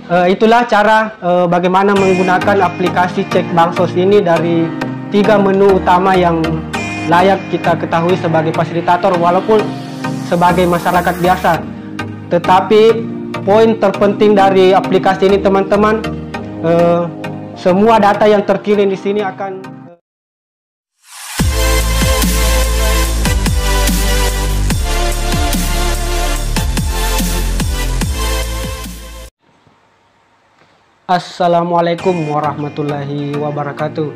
Itulah cara bagaimana menggunakan aplikasi cek Bansos ini dari 3 menu utama yang layak kita ketahui sebagai fasilitator walaupun sebagai masyarakat biasa. Tetapi poin terpenting dari aplikasi ini teman-teman, semua data yang terkirim di sini akan Assalamualaikum warahmatullahi wabarakatuh.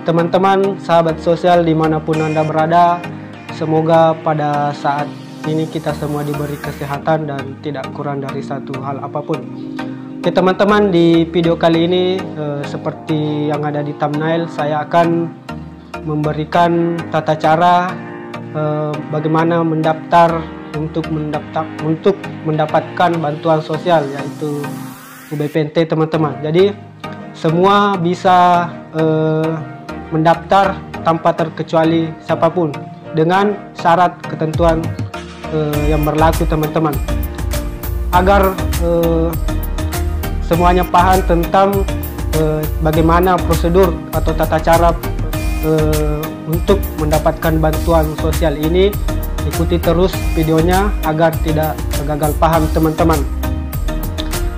Teman-teman, sahabat sosial dimanapun Anda berada, semoga pada saat ini kita semua diberi kesehatan dan tidak kurang dari satu hal apapun. Oke teman-teman, di video kali ini seperti yang ada di thumbnail, saya akan memberikan tata cara bagaimana mendaftar untuk mendapatkan bantuan sosial, yaitu UBPNT teman-teman. Jadi semua bisa mendaftar tanpa terkecuali siapapun dengan syarat ketentuan yang berlaku teman-teman. Agar semuanya paham tentang bagaimana prosedur atau tata cara untuk mendapatkan bantuan sosial ini, ikuti terus videonya agar tidak gagal paham teman-teman.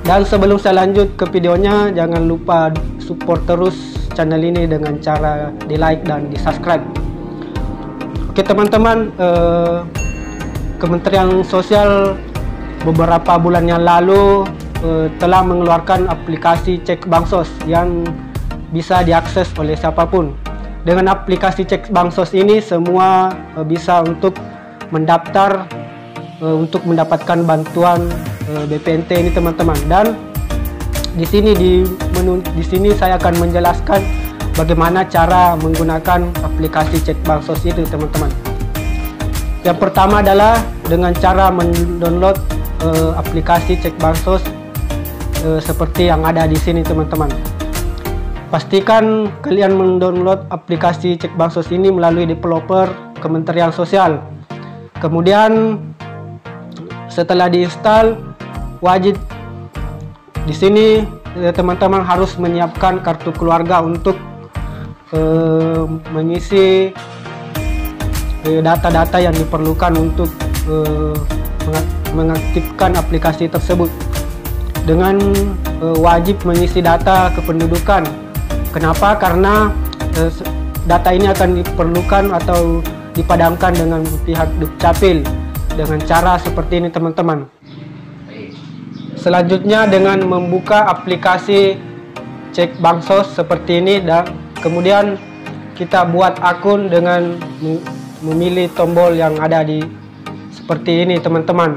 Dan sebelum saya lanjut ke videonya, jangan lupa support terus channel ini dengan cara di like dan di subscribe. Oke teman-teman, Kementerian Sosial beberapa bulan yang lalu telah mengeluarkan aplikasi cek Bansos yang bisa diakses oleh siapapun. Dengan aplikasi cek Bansos ini semua bisa untuk mendaftar untuk mendapatkan bantuan BPNT ini teman-teman. Dan di sini saya akan menjelaskan bagaimana cara menggunakan aplikasi cek Bansos itu teman-teman. Yang pertama adalah dengan cara mendownload aplikasi cek Bansos seperti yang ada di sini teman-teman. Pastikan kalian mendownload aplikasi cek Bansos ini melalui developer Kementerian Sosial. Kemudian setelah diinstal, wajib di sini teman-teman harus menyiapkan kartu keluarga untuk mengisi data-data yang diperlukan untuk mengaktifkan aplikasi tersebut. Dengan wajib mengisi data kependudukan. Kenapa? Karena data ini akan diperlukan atau dipadamkan dengan pihak Dukcapil dengan cara seperti ini teman-teman. Selanjutnya dengan membuka aplikasi cek Bansos seperti ini, dan kemudian kita buat akun dengan memilih tombol yang ada di seperti ini teman-teman.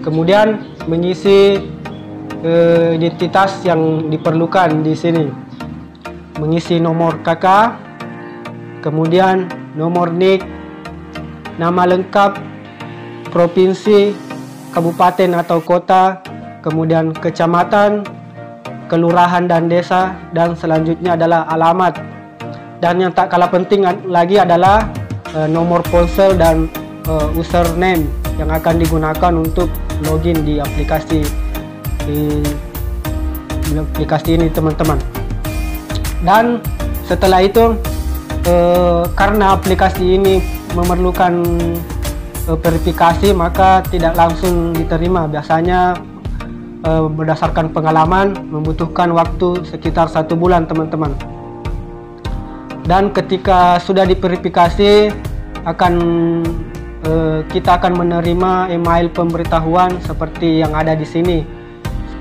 Kemudian mengisi identitas yang diperlukan di sini, mengisi nomor KK, kemudian nomor NIK, nama lengkap, provinsi, kabupaten atau kota, kemudian kecamatan, kelurahan dan desa, dan selanjutnya adalah alamat. Dan yang tak kalah penting lagi adalah nomor ponsel dan username yang akan digunakan untuk login di aplikasi ini teman-teman. Dan setelah itu karena aplikasi ini memerlukan verifikasi, maka tidak langsung diterima. Biasanya berdasarkan pengalaman membutuhkan waktu sekitar 1 bulan teman-teman. Dan ketika sudah diverifikasi kita akan menerima email pemberitahuan seperti yang ada di sini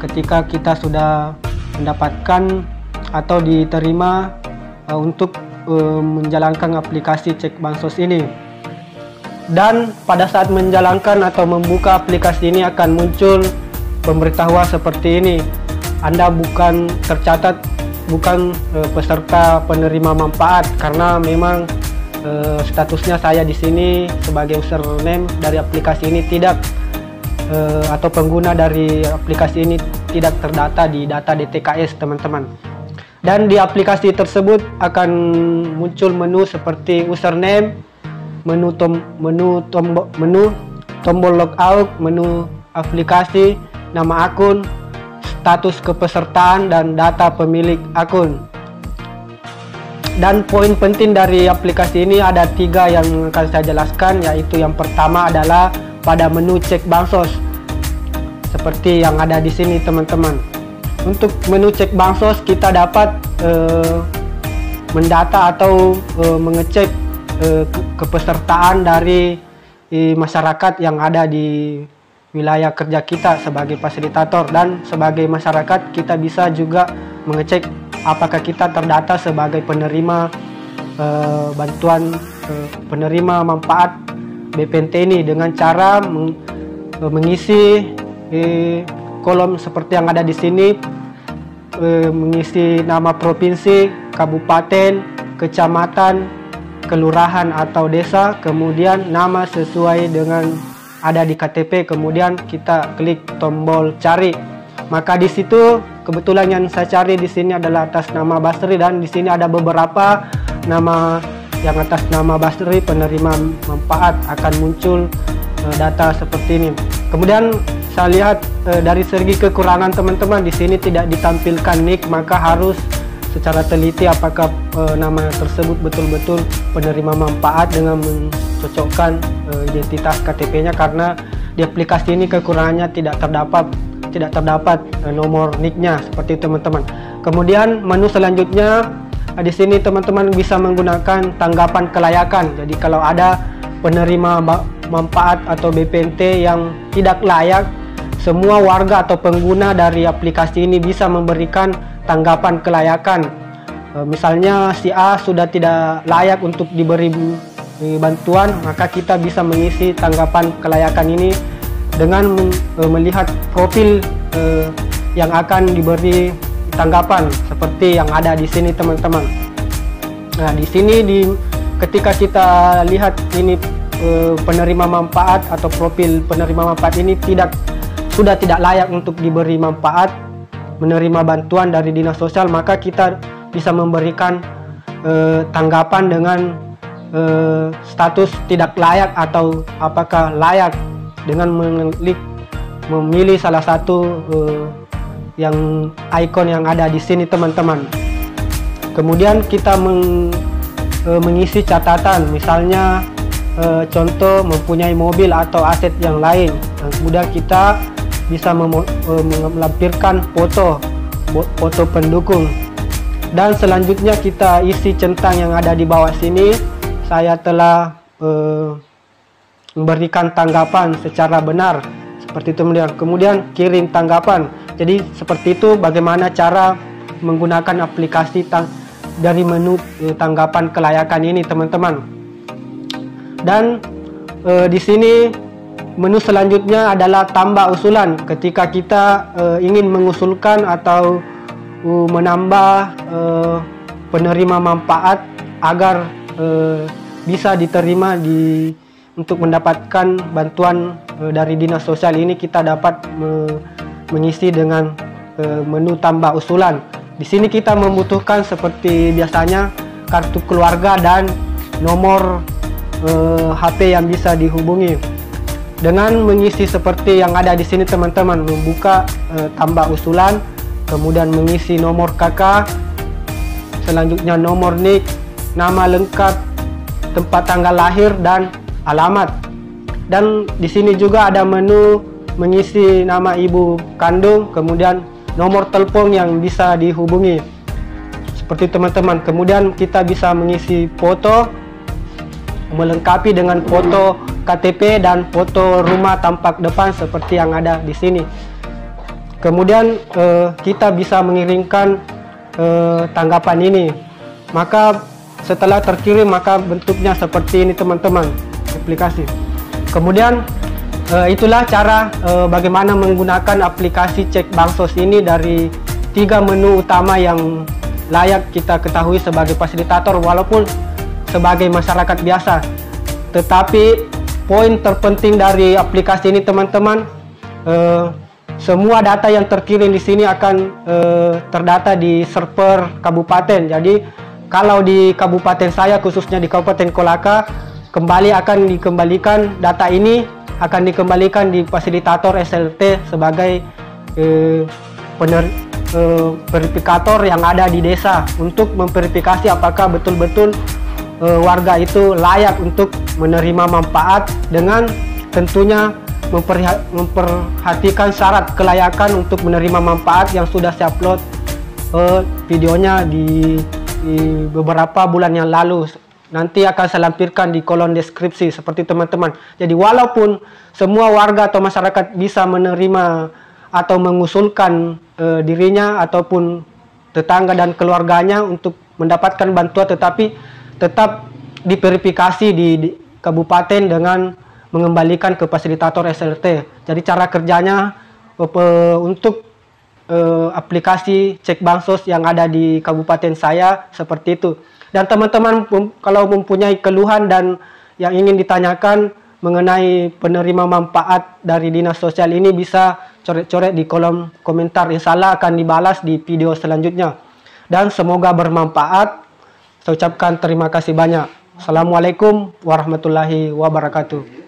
ketika kita sudah mendapatkan atau diterima untuk menjalankan aplikasi cek Bansos ini. Dan pada saat menjalankan atau membuka aplikasi ini akan muncul pemberitahuan seperti ini. Anda bukan tercatat, bukan peserta penerima manfaat, karena memang statusnya saya di sini sebagai username dari aplikasi ini tidak atau pengguna dari aplikasi ini tidak terdata di data DTKS teman-teman. Dan di aplikasi tersebut akan muncul menu seperti username, menu tombol logout, menu aplikasi, nama akun, status kepesertaan dan data pemilik akun. Dan poin penting dari aplikasi ini ada 3 yang akan saya jelaskan, yaitu yang pertama adalah pada menu cek bansos seperti yang ada di sini teman-teman. Untuk menu cek bansos kita dapat mendata atau mengecek kepesertaan dari masyarakat yang ada di wilayah kerja kita sebagai fasilitator, dan sebagai masyarakat kita bisa juga mengecek apakah kita terdata sebagai penerima bantuan penerima manfaat BPNT ini dengan cara mengisi kolom seperti yang ada di sini, mengisi nama provinsi, kabupaten, kecamatan, kelurahan atau desa, kemudian nama sesuai dengan ada di KTP, kemudian kita klik tombol cari. Maka di situ kebetulan yang saya cari di sini adalah atas nama Basri, dan di sini ada beberapa nama yang atas nama Basri penerima manfaat akan muncul data seperti ini. Kemudian saya lihat dari segi kekurangan teman-teman, di sini tidak ditampilkan nick, maka harus secara teliti apakah nama tersebut betul-betul penerima manfaat dengan mencocokkan identitas KTP-nya, karena di aplikasi ini kekurangannya tidak terdapat nomor nicknya seperti teman-teman. Kemudian menu selanjutnya di sini teman-teman bisa menggunakan tanggapan kelayakan. Jadi kalau ada penerima manfaat atau BPNT yang tidak layak, semua warga atau pengguna dari aplikasi ini bisa memberikan tanggapan kelayakan. Misalnya si A sudah tidak layak untuk diberi bantuan, maka kita bisa mengisi tanggapan kelayakan ini dengan melihat profil yang akan diberi tanggapan seperti yang ada di sini teman-teman. Nah, di sini ketika kita lihat ini penerima manfaat atau profil penerima manfaat ini sudah tidak layak untuk diberi manfaat, menerima bantuan dari dinas sosial, maka kita bisa memberikan tanggapan dengan status tidak layak atau apakah layak dengan memilih salah satu yang ikon yang ada di sini teman-teman. Kemudian kita mengisi catatan, misalnya contoh mempunyai mobil atau aset yang lain. Dan kemudian kita bisa melampirkan foto pendukung. Dan selanjutnya kita isi centang yang ada di bawah sini. Saya telah memberikan tanggapan secara benar seperti itu. Kemudian kirim tanggapan. Jadi seperti itu bagaimana cara menggunakan aplikasi dari menu tanggapan kelayakan ini teman-teman. Dan di sini menu selanjutnya adalah tambah usulan. Ketika kita ingin mengusulkan atau menambah penerima manfaat agar bisa diterima untuk mendapatkan bantuan dari dinas sosial ini, kita dapat mengisi dengan menu tambah usulan. Di sini kita membutuhkan seperti biasanya kartu keluarga dan nomor HP yang bisa dihubungi. Dengan mengisi seperti yang ada di sini teman-teman, membuka tambah usulan, kemudian mengisi nomor KK, selanjutnya nomor NIK, nama lengkap, tempat tanggal lahir dan alamat. Dan di sini juga ada menu mengisi nama ibu kandung, kemudian nomor telepon yang bisa dihubungi seperti teman-teman. Kemudian kita bisa mengisi foto, melengkapi dengan foto KTP dan foto rumah tampak depan seperti yang ada di sini. Kemudian kita bisa mengirimkan tanggapan ini. Maka setelah terkirim, maka bentuknya seperti ini teman-teman, aplikasi. Kemudian itulah cara bagaimana menggunakan aplikasi cek bansos ini dari 3 menu utama yang layak kita ketahui sebagai fasilitator walaupun sebagai masyarakat biasa. Tetapi poin terpenting dari aplikasi ini teman-teman, semua data yang terkirim di sini akan terdata di server kabupaten. Jadi kalau di kabupaten saya, khususnya di Kabupaten Kolaka, akan dikembalikan data ini, akan dikembalikan di fasilitator SLT sebagai verifikator yang ada di desa untuk memverifikasi apakah betul-betul warga itu layak untuk menerima manfaat, dengan tentunya memperhatikan syarat kelayakan untuk menerima manfaat yang sudah saya upload videonya di beberapa bulan yang lalu. Nanti akan saya lampirkan di kolom deskripsi seperti teman-teman. Jadi walaupun semua warga atau masyarakat bisa menerima atau mengusulkan dirinya ataupun tetangga dan keluarganya untuk mendapatkan bantuan, tetapi tetap diverifikasi di kabupaten dengan mengembalikan ke fasilitator SLT. Jadi cara kerjanya untuk aplikasi cek bansos yang ada di kabupaten saya seperti itu. Dan teman-teman kalau mempunyai keluhan dan yang ingin ditanyakan mengenai penerima manfaat dari dinas sosial ini, bisa coret-coret di kolom komentar. Insya Allah akan dibalas di video selanjutnya. Dan semoga bermanfaat. Saya ucapkan terima kasih banyak. Assalamualaikum warahmatullahi wabarakatuh.